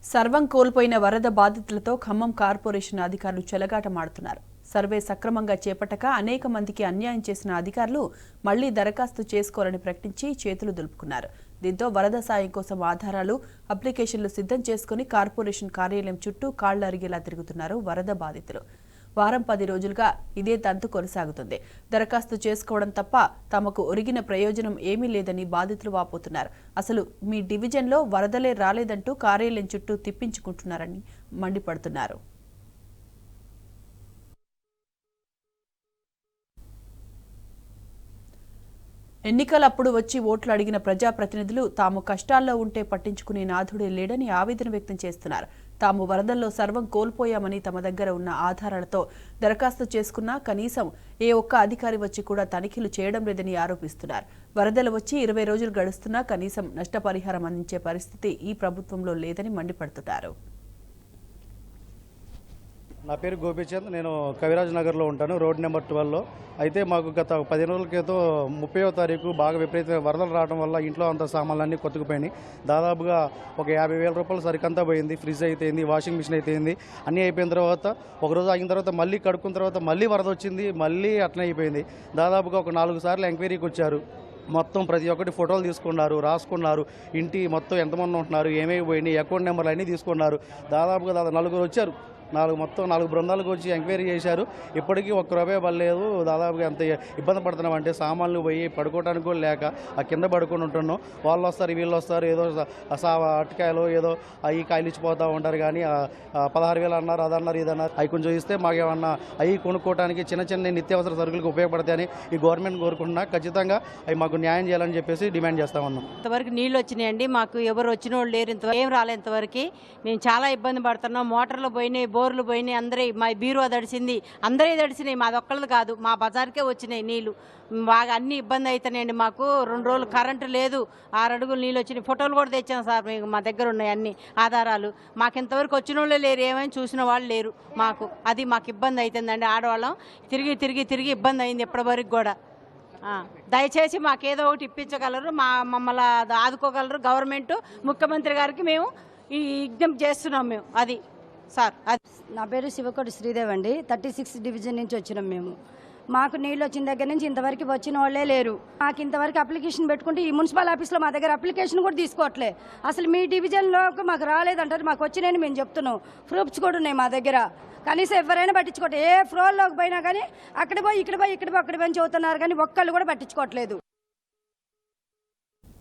సర్వం కోల్పోయిన వరద బాధితులతో ఖమ్మం కార్పొరేషన్ అధికారులు చెలగాటమాడుతున్నారు. సర్వే సక్రమంగా చేపట్టక అనేక మందికి అన్యాయం చేసిన అధికారులు మళ్లీ దరఖాస్తు చేసుకోవాలని ప్రకటించి చేతులు దులుపుకున్నారు. దీంతో వరద సాయం కోసం ఆధారాలు, అప్లికేషన్లు సిద్ధం చేసుకుని కార్పొరేషన్ కార్యాలయం చుట్టూ కాళ్లు అరిగేలా తిరుగుతున్నారు వరద బాధితులు. వారం 10 రోజులుగా ఇదే తంతు కొనసాగుతుంది. దరఖాస్తు చేసుకోవడం తప్ప తమకు ఒరిగిన ప్రయోజనం ఏమీ లేదని బాధితులు వాపోతున్నారు. అసలు మీ డివిజన్లో వరదలే రాలేదంటూ కార్యాలయం చుట్టూ తిప్పించుకుంటున్నారని మండిపడుతున్నారు. ఎన్నికలప్పుడు వచ్చి ఓట్లు అడిగిన ప్రజాప్రతినిధులు తాము కష్టాల్లో ఉంటే పట్టించుకునే నాథుడే లేడని ఆవేదన వ్యక్తం చేస్తున్నారు. తాము వరదల్లో సర్వం కోల్పోయామని తమ దగ్గర ఉన్న ఆధారాలతో దరఖాస్తు చేసుకున్నా కనీసం ఏ ఒక్క అధికారి వచ్చి కూడా తనిఖీలు చేయడం లేదని ఆరోపిస్తున్నారు. వరదలు వచ్చి 20 రోజులు గడుస్తున్నా కనీసం నష్టపరిహారం అందించే పరిస్థితి ఈ ప్రభుత్వంలో లేదని మండిపడుతున్నారు. నా పేరు గోపీచంద్. నేను కవిరాజ్ నగర్లో ఉంటాను, రోడ్ నెంబర్ 12లో. అయితే మాకు గత 10 రోజుల క్రితం 30వ తారీఖు బాగా విపరీతమైన వరదలు రావడం వల్ల ఇంట్లో అంత సామాన్లన్నీ కొట్టుకుపోయినాయి. దాదాపుగా ఒక 50,000 రూపాయలు సరికంతా పోయింది. ఫ్రిడ్జ్ అయితేంది, వాషింగ్ మిషన్ అయితేంది, అన్నీ అయిపోయిన తర్వాత ఒకరోజు ఆగిన తర్వాత మళ్ళీ కడుక్కున్న తర్వాత మళ్ళీ వరద వచ్చింది, మళ్ళీ అట్లనే అయిపోయింది. దాదాపుగా ఒక 4 సార్లు ఎంక్వైరీకి వచ్చారు. మొత్తం ప్రతి ఒక్కటి ఫోటోలు తీసుకున్నారు, రాసుకున్నారు. ఇంటి మొత్తం ఎంతమంది ఉంటున్నారు, ఏమేమి పోయినాయి, అకౌంట్ నెంబర్లు అన్నీ తీసుకున్నారు. దాదాపుగా 4 వచ్చారు. 4 బృందాలకు వచ్చి ఎంక్వైరీ చేశారు. ఇప్పటికీ ₹1 పడలేదు. దాదాపుగా ఎంత ఇబ్బంది పడుతున్నాం అంటే సామాన్లు పోయి పడుకోవడానికి కూడా లేక ఆ కింద పడుకొని ఉంటున్నాం. వాళ్ళు వస్తారు, వీళ్ళు వస్తారు, ఏదో అటకాయలు ఏదో అవి కాయలు ఇచ్చిపోతూ ఉంటారు. కానీ 16,000 అన్నారు, అదన్నారు, ఇదన్నారు. అవి కొంచెం ఇస్తే మాకేమన్నా అవి కొనుక్కోవడానికి చిన్న చిన్న నిత్యావసర సరుకులకు ఉపయోగపడతాయని ఈ గవర్నమెంట్ కోరుకుంటున్నా. ఖచ్చితంగా అవి మాకు న్యాయం చేయాలని చెప్పేసి డిమాండ్ చేస్తా ఉన్నాం. ఇంతవరకు నీళ్ళు వచ్చినాయండి, మాకు ఎవరు వచ్చిన వాళ్ళు లేరు. ఇంతవరకు ఏం రాలేదు. ఇంతవరకు మేము చాలా ఇబ్బంది పడుతున్నాం. మోటార్లు పోయినాయి, బోర్లు పోయినాయి, అందరి మా బీరువా తడిసింది, అందరే తడిసినాయి. మాదొక్కళ్ళది కాదు, మా బజార్కే వచ్చినాయి నీళ్లు. బాగా అన్ని ఇబ్బంది అవుతున్నాయండి. మాకు 2 రోజులు కరెంటు లేదు, 6 అడుగులు నీళ్ళు వచ్చినాయి. ఫోటోలు కూడా తెచ్చాం సార్, మీకు మా దగ్గర ఉన్నాయి అన్ని ఆధారాలు. మాకు ఇంతవరకు వచ్చిన వాళ్ళే లేరు, ఏమైనా చూసిన వాళ్ళు లేరు. మాకు ఇబ్బంది అవుతుందండి. ఆడవాళ్ళం తిరిగి ఇబ్బంది అయింది ఇప్పటివరకు కూడా. దయచేసి మాకేదో ఒకటి ఇప్పించగలరు, మమ్మల్ని ఆదుకోగలరు గవర్నమెంట్. ముఖ్యమంత్రి గారికి మేము ఈ విజ్ఞప్తి చేస్తున్నాం. మేము అది సార్. నా పేరు శివకోటి శ్రీదేవి అండి. 36 డివిజన్ నుంచి వచ్చినాం మేము. మాకు నీళ్ళు వచ్చిన దగ్గర నుంచి ఇంతవరకు వచ్చిన వాళ్ళే లేరు. మాకు ఇంతవరకు అప్లికేషన్ పెట్టుకుంటే ఈ మున్సిపల్ ఆఫీస్లో మా దగ్గర అప్లికేషన్ కూడా తీసుకోవట్లే. అసలు మీ డివిజన్లో మాకు రాలేదంటారు. మాకు వచ్చినాయని మేము చెప్తున్నాం. ప్రూఫ్స్ కూడా ఉన్నాయి మా దగ్గర. కనీసం ఎవరైనా పట్టించుకోవట్లేదు. ఏ ఫ్లోర్లోకి పోయినా కానీ అక్కడ పోయి ఇక్కడ పోయి చెబుతున్నారు, కానీ ఒక్కళ్ళు కూడా పట్టించుకోవట్లేదు.